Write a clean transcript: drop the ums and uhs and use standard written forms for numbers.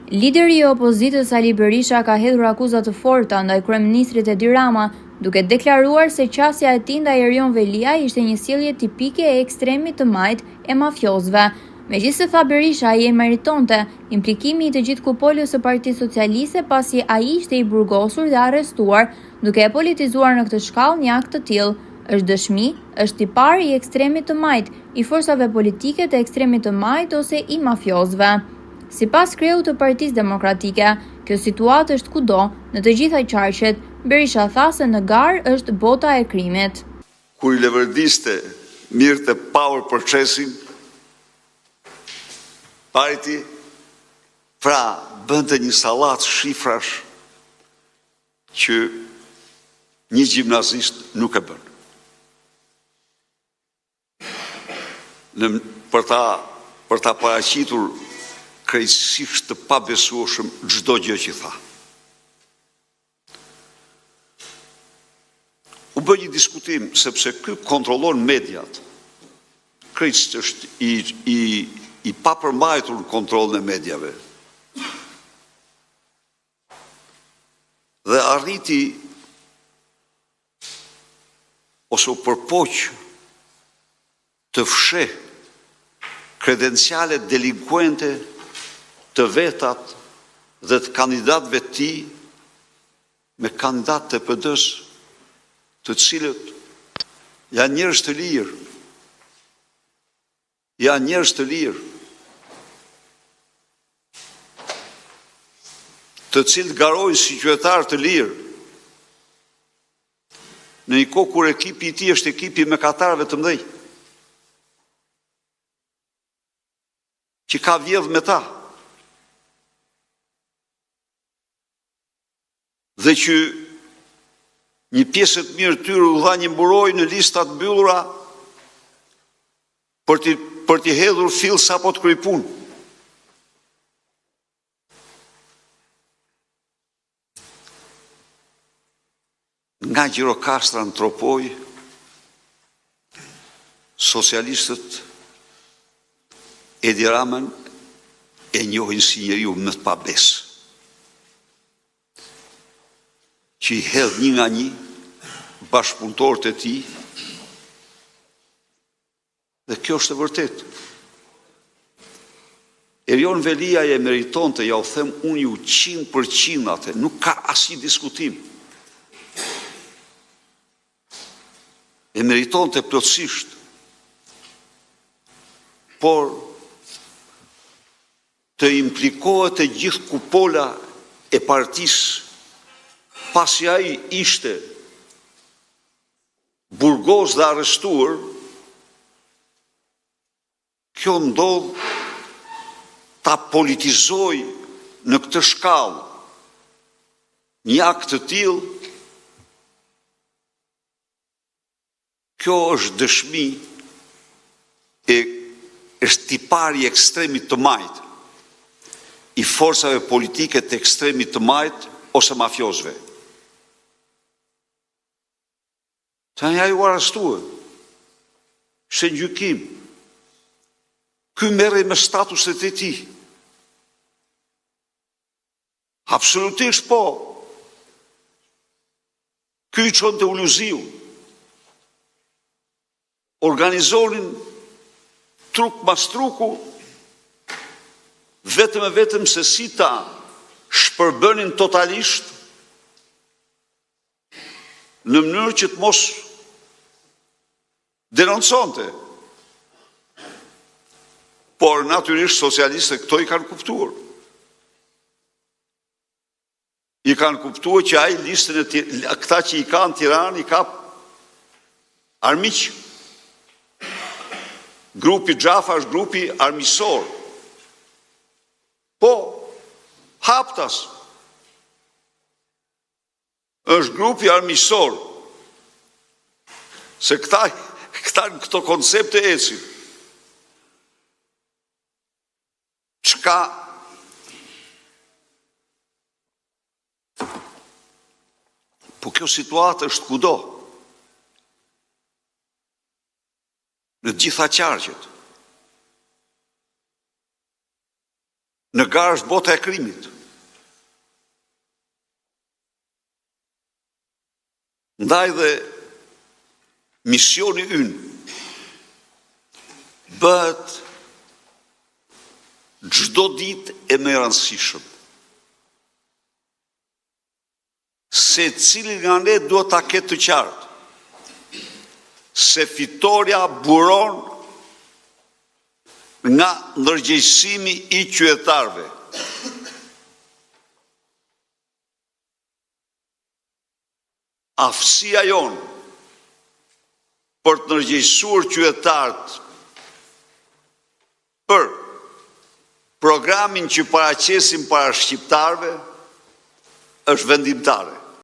Lideri i opozitës Ali Berisha ka hedhur akuza të forta ndaj kryeministrit Edi Rama, duke deklaruar se qasja e tij ndaj Erion Velia ishte një sjellje tipike e ekstremit të majt e mafiozëve. Megjithëse tha Berisha ai e meritonte implikimi i të gjithë kupolës së Partisë Socialiste pasi ai ishte i burgosur dhe arrestuar, duke e politizuar në këtë shkallë një akt të tillë. Është dëshmi, është tipar i ekstremit të majt, i forsave politike të ekstremit të majt ose i mafiozëve. Sipas kreut të Partisë Demokratike, kjo situatë është kudo, në të gjitha qarqet. Berisha tha se në garë është bota e krimit. Kur i levërdiste mirë të power procesin, parti pra bënte një sallat shifrash që një gjimnazist nuk e bën. Për ta paraqitur krejtësisht të pabesueshëm çdo gjë që tha. U bë një diskutim sepse ky kontrollon mediat. Krejtësisht është i papërmbajtur në kontrollin e mediave. Dhe arriti ose u përpoq të fsheh kredenciale delinkuente të vetat dhe të kandidatëve të tij me kandidatë të PD-s, të cilët janë njerëz të lirë. Janë njerëz të lirë, të cilët garojnë si qytetar të lirë, në një kohë kur ekipi i tij është ekipi me katarëve të mëdhenj, që ka vjedhë me ta. Dhe që një pjesë të mirë tyre u dha një mburoj në listat mbyllura për t'i hedhur fill sapo të kryej punë. Nga Gjirokastra në Tropoj, socialistët Edi Ramën e njohin si njeriu më të pabesë, që i hedh një nga një bashkëpunëtorët e tij, dhe kjo është e vërtetë. Erion Velia e meritonte, ja u them unë ju 100% atë, nuk ka asnjë diskutim. E meritonte plotësisht, por të implikohet e gjithë kupola e partisë pasi ai ishte burgos dhe arrestuar, kjo ndodh ta politizoj në këtë shkallë një akt të tillë. Kjo është dëshmi është tipari i ekstremit të majt, i forcave politike të ekstremit të majt ose mafiozëve. Tani ai u arrestua. Shë gjykim. Ky merrej me statuset e tij. Absolutisht po. Ky i çonte Uluziu. Organizonin truk mas truku, vetëm e vetëm se si ta shpërbënin totalisht në mënyrë që të mos denonconte. Por natyrisht socialistët këto i kanë kuptuar. I kanë kuptuar që ai listën këta që i kanë Tiranë i ka armiq. Grupi Xhafa është grupi armiqësor. Po, Haptas është grupi armiqësor. Se këta në këto koncepte ecin. Çka po kjo situatë është kudo. Në gjitha qarqet. në garë është bota e krimit. Ndaj dhe misioni ynë bëhet çdo ditë e më e rëndësishëm. Se cili nga ne duhet ta ketë të qartë se fitoria buron nga ndërgjegjësimi i qytetarëve. Aftësia jonë për të ndërgjegjësuar qytetarët për programin që paraqesim para shqiptarëve është vendimtare.